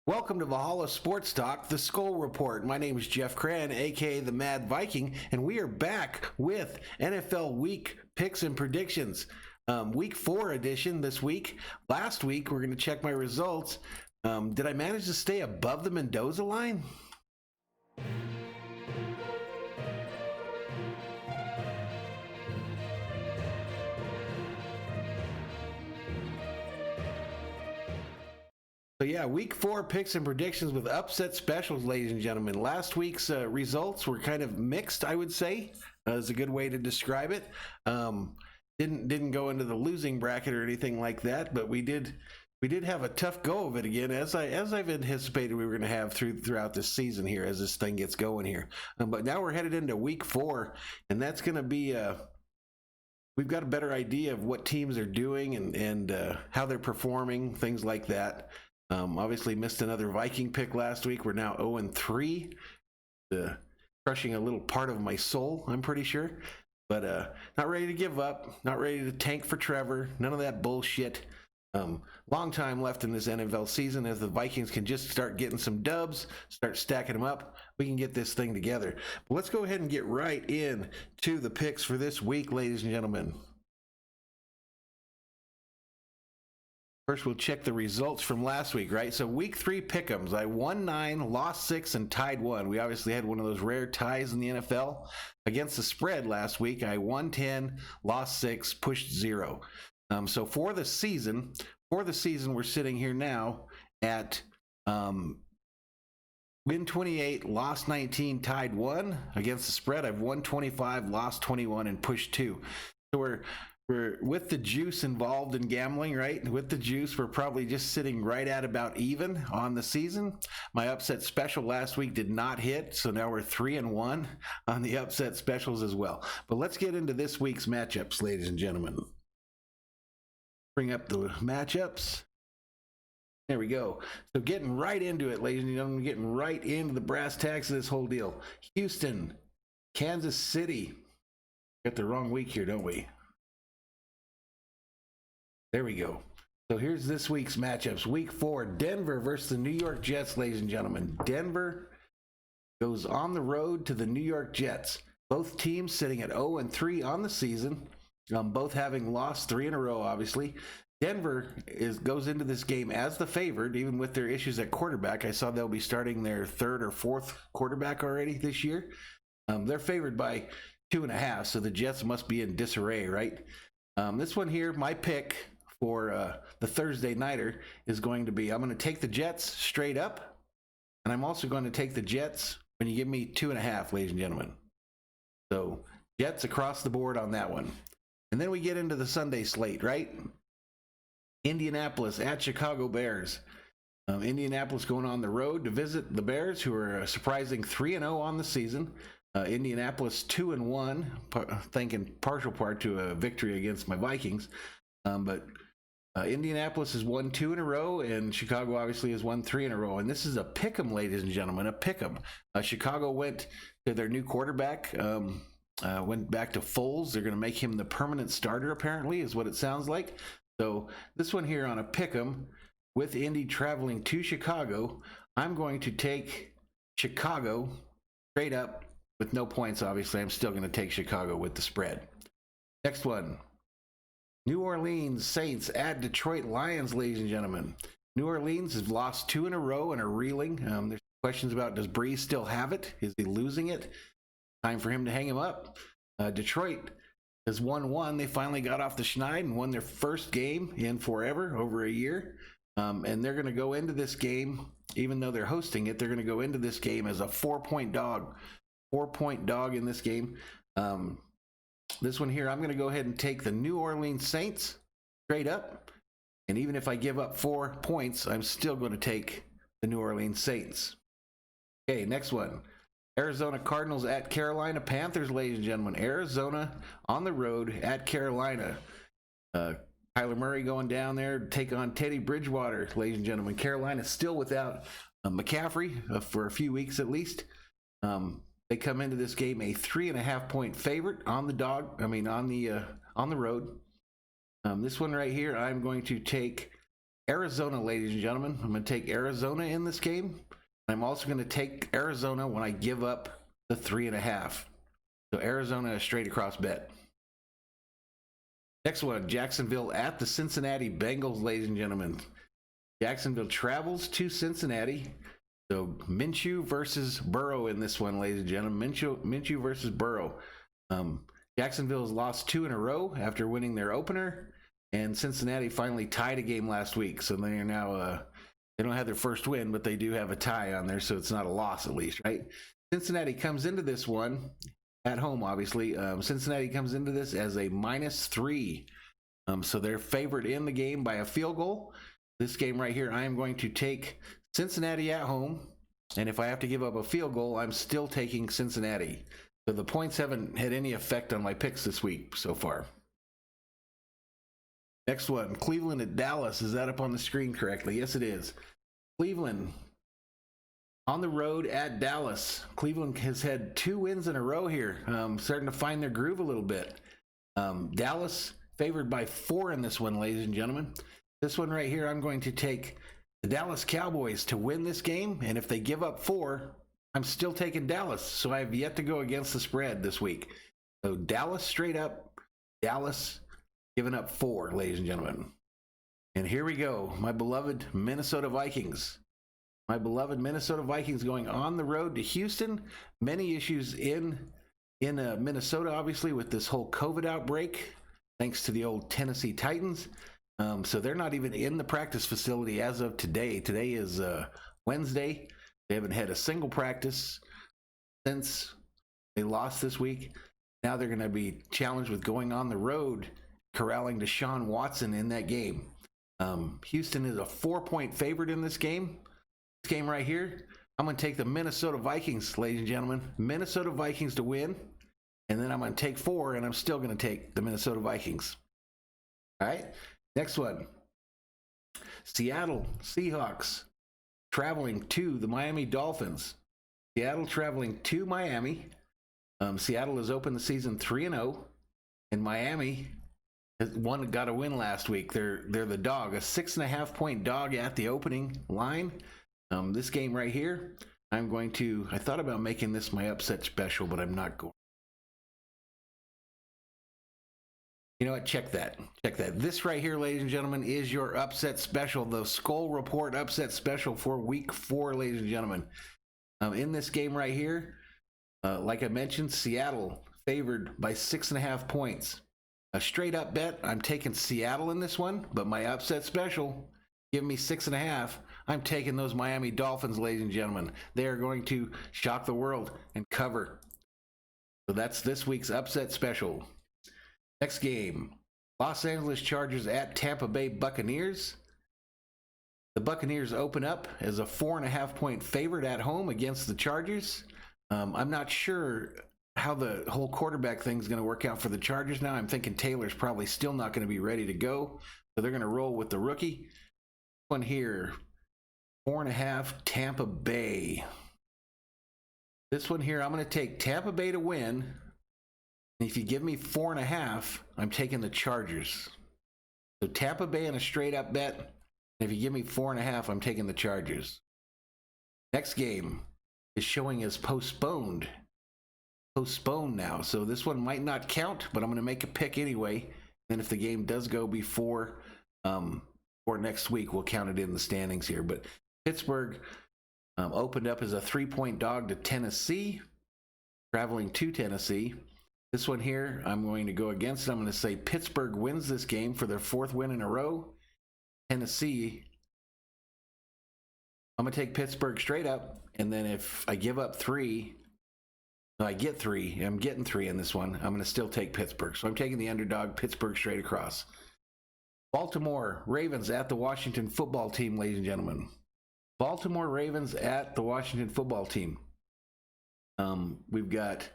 Welcome to Valhalla Sports Talk, the SKOL Report. My name is Jeff Cran, aka the Mad Viking, and we are back with NFL Week picks and predictions. Week 4 edition this week. Last week, we're going to check my results. Did I manage to stay above the Mendoza line? So yeah, week 4 picks and predictions with upset specials, ladies and gentlemen. Last week's results were kind of mixed, I would say, is a good way to describe it. Didn't go into the losing bracket or anything like that, but we did have a tough go of it again, as I've anticipated we were going to have throughout this season here as this thing gets going here. But now we're headed into week 4, and that's going to be we've got a better idea of what teams are doing and how they're performing, things like that. Obviously missed another Viking pick last week. We're now 0-3, crushing a little part of my soul, I'm pretty sure. But not ready to give up, not ready to tank for Trevor, none of that bullshit. Long time left in this NFL season. If the Vikings can just start getting some dubs, start stacking them up, we can get this thing together. But let's go ahead and get right in to the picks for this week, ladies and gentlemen. First, we'll check the results from last week, right? So week 3 pick'ems, I won 9, lost 6, and tied 1. We obviously had one of those rare ties in the NFL. Against the spread last week, I won 10, lost 6, pushed 0. So for the season, we're sitting here now at win 28, lost 19, tied 1. Against the spread, I've won 25, lost 21, and pushed 2. So we're with the juice involved in gambling, right? With the juice, we're probably just sitting right at about even on the season. My upset special last week did not hit, so now we're 3-1 on the upset specials as well. But let's get into this week's matchups, ladies and gentlemen. Bring up the matchups. There we go. So getting right into it, ladies and gentlemen, getting right into the brass tacks of this whole deal. Houston, Kansas City. Got the wrong week here, don't we? There we go. So here's this week's matchups. Week 4, Denver versus the New York Jets, ladies and gentlemen. Denver goes on the road to the New York Jets. Both teams sitting at 0-3 on the season, both having lost 3 in a row, obviously. Denver goes into this game as the favored, even with their issues at quarterback. I saw they'll be starting their 3rd or 4th quarterback already this year. They're favored by 2.5, so the Jets must be in disarray, right? This one here, my pick for the Thursday nighter is going to be, I'm going to take the Jets straight up, and I'm also going to take the Jets when you give me 2.5, ladies and gentlemen. So Jets across the board on that one. And then we get into the Sunday slate, right? Indianapolis at Chicago Bears. Indianapolis going on the road to visit the Bears, who are a surprising 3-0 on the season. Indianapolis 2-1, thanking partial part to a victory against my Vikings. But Indianapolis has won 2 in a row, and Chicago obviously has won 3 in a row. And this is a pick'em, ladies and gentlemen, a pick'em. Chicago went to their new quarterback, went back to Foles. They're going to make him the permanent starter, apparently, is what it sounds like. So this one here on a pick'em with Indy traveling to Chicago, I'm going to take Chicago straight up with no points, obviously. I'm still going to take Chicago with the spread. Next one. New Orleans Saints at Detroit Lions, ladies and gentlemen. New Orleans has lost 2 in a row and are reeling. There's questions about, does Breeze still have it? Is he losing it? Time for him to hang him up. Detroit has won 1. They finally got off the schneid and won their first game in forever, over a year. And they're going to go into this game, even though they're hosting it, they're going to go into this game as a 4-point dog. 4-point dog in this game. This one here, I'm going to go ahead and take the New Orleans Saints straight up. And even if I give up 4 points, I'm still going to take the New Orleans Saints. Okay, next one. Arizona Cardinals at Carolina Panthers, ladies and gentlemen. Arizona on the road at Carolina. Kyler Murray going down there to take on Teddy Bridgewater, ladies and gentlemen. Carolina still without McCaffrey for a few weeks at least. They come into this game a 3.5-point favorite on the road. This one right here, I'm going to take Arizona, ladies and gentlemen. I'm going to take Arizona in this game. I'm also going to take Arizona when I give up the 3.5. So Arizona, a straight across bet. Next one, Jacksonville at the Cincinnati Bengals, ladies and gentlemen. Jacksonville travels to Cincinnati. So Minshew versus Burrow in this one, ladies and gentlemen. Minshew versus Burrow. Jacksonville has lost 2 in a row after winning their opener, and Cincinnati finally tied a game last week. So they are now they don't have their first win, but they do have a tie on there, so it's not a loss at least, right? Cincinnati comes into this one at home, obviously. Cincinnati comes into this as a -3. So they're favored in the game by a field goal. This game right here, I am going to take Cincinnati at home. And if I have to give up a field goal, I'm still taking Cincinnati. So the points haven't had any effect on my picks this week so far. Next one, Cleveland at Dallas. Is that up on the screen correctly? Yes, it is. Cleveland on the road at Dallas. Cleveland has had 2 wins in a row here, starting to find their groove a little bit. Dallas favored by 4 in this one, ladies and gentlemen. This one right here, I'm going to take the Dallas Cowboys to win this game, and if they give up 4, I'm still taking Dallas, so I have yet to go against the spread this week. So Dallas straight up, Dallas giving up 4, ladies and gentlemen. And here we go, my beloved Minnesota Vikings. My beloved Minnesota Vikings going on the road to Houston. Many issues in Minnesota, obviously, with this whole COVID outbreak, thanks to the old Tennessee Titans. So they're not even in the practice facility as of today. Today is Wednesday. They haven't had a single practice since they lost this week. Now they're going to be challenged with going on the road, corralling Deshaun Watson in that game. Houston is a 4-point favorite in this game. This game right here, I'm going to take the Minnesota Vikings, ladies and gentlemen. Minnesota Vikings to win. And then I'm going to take 4, and I'm still going to take the Minnesota Vikings. All right. Next one. Seattle Seahawks traveling to the Miami Dolphins. Seattle traveling to Miami. Seattle has opened the season 3-0, and Miami got a win last week. They're the dog, a 6.5-point dog at the opening line. This game right here, I thought about making this my upset special, but I'm not going. You know what? Check that. This right here, ladies and gentlemen, is your upset special, the SKOL Report upset special for week 4, ladies and gentlemen. In this game right here, like I mentioned, Seattle favored by 6.5 points. A straight up bet, I'm taking Seattle in this one, but my upset special, give me 6.5. I'm taking those Miami Dolphins, ladies and gentlemen. They are going to shock the world and cover. So that's this week's upset special. Next game, Los Angeles Chargers at Tampa Bay Buccaneers. The Buccaneers open up as a 4.5-point favorite at home against the Chargers. I'm not sure how the whole quarterback thing is going to work out for the Chargers now. I'm thinking Taylor's probably still not going to be ready to go, so they're going to roll with the rookie. One here, 4.5 Tampa Bay. This one here, I'm going to take Tampa Bay to win. And if you give me 4.5, I'm taking the Chargers. So Tampa Bay in a straight up bet. And if you give me 4.5, I'm taking the Chargers. Next game is showing as postponed. Postponed now. So this one might not count, but I'm going to make a pick anyway. And if the game does go before or next week, we'll count it in the standings here. But Pittsburgh opened up as a 3-point dog to Tennessee, traveling to Tennessee. This one here, I'm going to go against it. I'm going to say Pittsburgh wins this game for their 4th win in a row. Tennessee, I'm going to take Pittsburgh straight up. And then if I give up 3, I get 3. I'm getting 3 in this one. I'm going to still take Pittsburgh. So I'm taking the underdog, Pittsburgh straight across. Baltimore Ravens at the Washington football team, ladies and gentlemen. Baltimore Ravens at the Washington football team. We've got...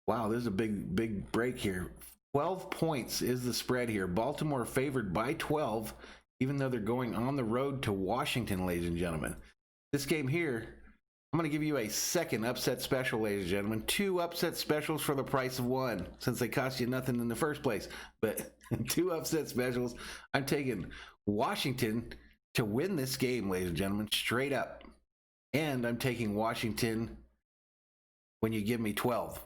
Wow, there's a big break here. 12 points is the spread here. Baltimore favored by 12, even though they're going on the road to Washington, ladies and gentlemen. This game here, I'm going to give you a second upset special, ladies and gentlemen. 2 upset specials for the price of 1, since they cost you nothing in the first place. But 2 upset specials. I'm taking Washington to win this game, ladies and gentlemen, straight up. And I'm taking Washington when you give me 12.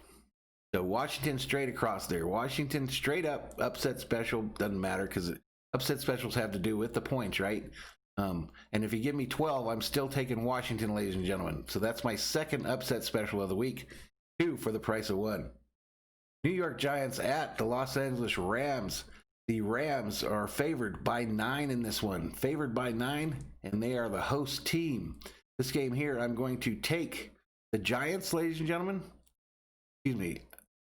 So Washington straight across there. Washington straight up, upset special, doesn't matter because upset specials have to do with the points, right? And if you give me 12, I'm still taking Washington, ladies and gentlemen. So that's my second upset special of the week. 2 for the price of 1. New York Giants at the Los Angeles Rams. The Rams are favored by 9 in this one. Favored by 9, and they are the host team. This game here, I'm going to take the Giants, ladies and gentlemen. Excuse me.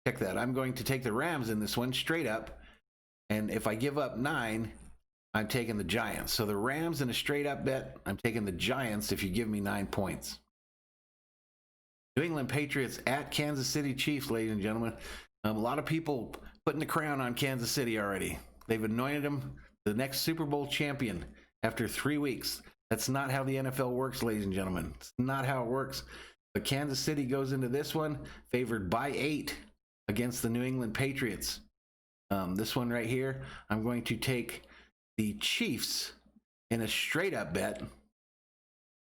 Check that. I'm going to take the Rams in this one straight up. And if I give up 9, I'm taking the Giants. So the Rams in a straight up bet, I'm taking the Giants if you give me 9 points. New England Patriots at Kansas City Chiefs, ladies and gentlemen. A lot of people putting the crown on Kansas City already. They've anointed him the next Super Bowl champion after 3 weeks. That's not how the NFL works, ladies and gentlemen. It's not how it works. But Kansas City goes into this one favored by 8 against the New England Patriots. This one right here, I'm going to take the Chiefs in a straight up bet,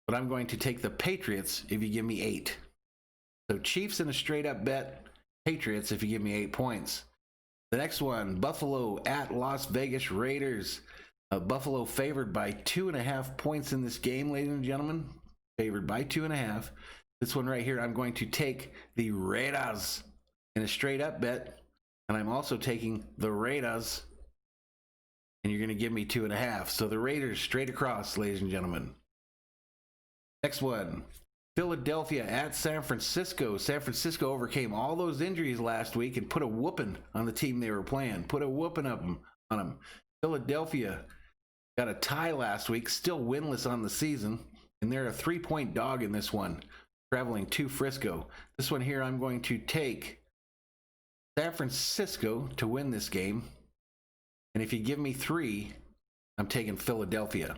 but I'm going to take the Patriots if you give me 8. So Chiefs in a straight up bet, Patriots if you give me 8 points. The next one, Buffalo at Las Vegas Raiders. Buffalo favored by 2.5 points in this game, ladies and gentlemen. Favored by 2.5. This one right here, I'm going to take the Raiders in a straight up bet, and I'm also taking the Raiders, and you're going to give me 2.5. So the Raiders straight across, ladies and gentlemen. Next one, Philadelphia at San Francisco. San Francisco overcame all those injuries last week and put a whooping on the team they were playing. Put a whooping up on them. Philadelphia got a tie last week, still winless on the season, and they're a 3-point dog in this one, traveling to Frisco. This one here, I'm going to take San Francisco to win this game. And if you give me 3, I'm taking Philadelphia.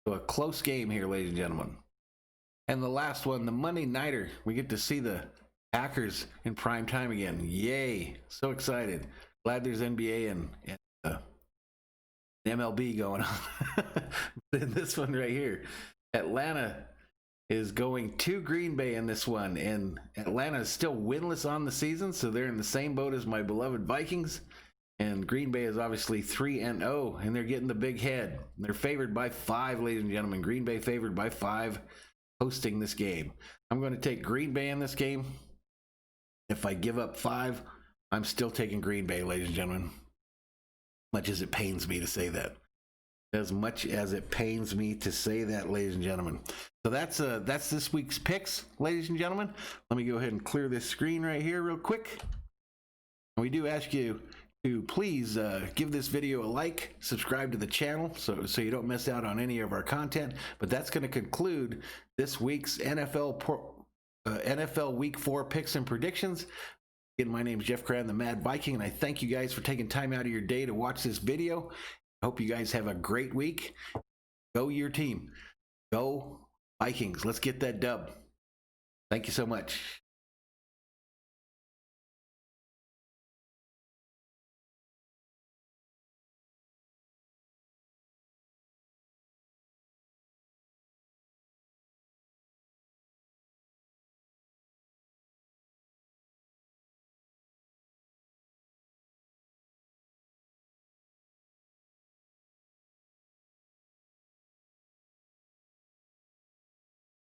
So a close game here, ladies and gentlemen. And the last one, the Monday Nighter. We get to see the Packers in prime time again. Yay. So excited. Glad there's NBA and MLB going on. In this one right here, Atlanta is going to Green Bay in this one, and Atlanta is still winless on the season, so they're in the same boat as my beloved Vikings. And Green Bay is obviously 3-0, and they're getting the big head. They're favored by 5, ladies and gentlemen. Green Bay favored by 5, hosting this game. I'm going to take Green Bay in this game. If I give up 5, I'm still taking Green Bay, ladies and gentlemen. Much as it pains me to say that. As much as it pains me to say that, ladies and gentlemen. So that's this week's picks, ladies and gentlemen. Let me go ahead and clear this screen right here real quick. And we do ask you to please give this video a like, subscribe to the channel so you don't miss out on any of our content. But that's going to conclude this week's NFL Week 4 picks and predictions. Again, my name is Jeff Cran, the Mad Viking, and I thank you guys for taking time out of your day to watch this video. I hope you guys have a great week. Go your team. Go Vikings. Let's get that dub. Thank you so much.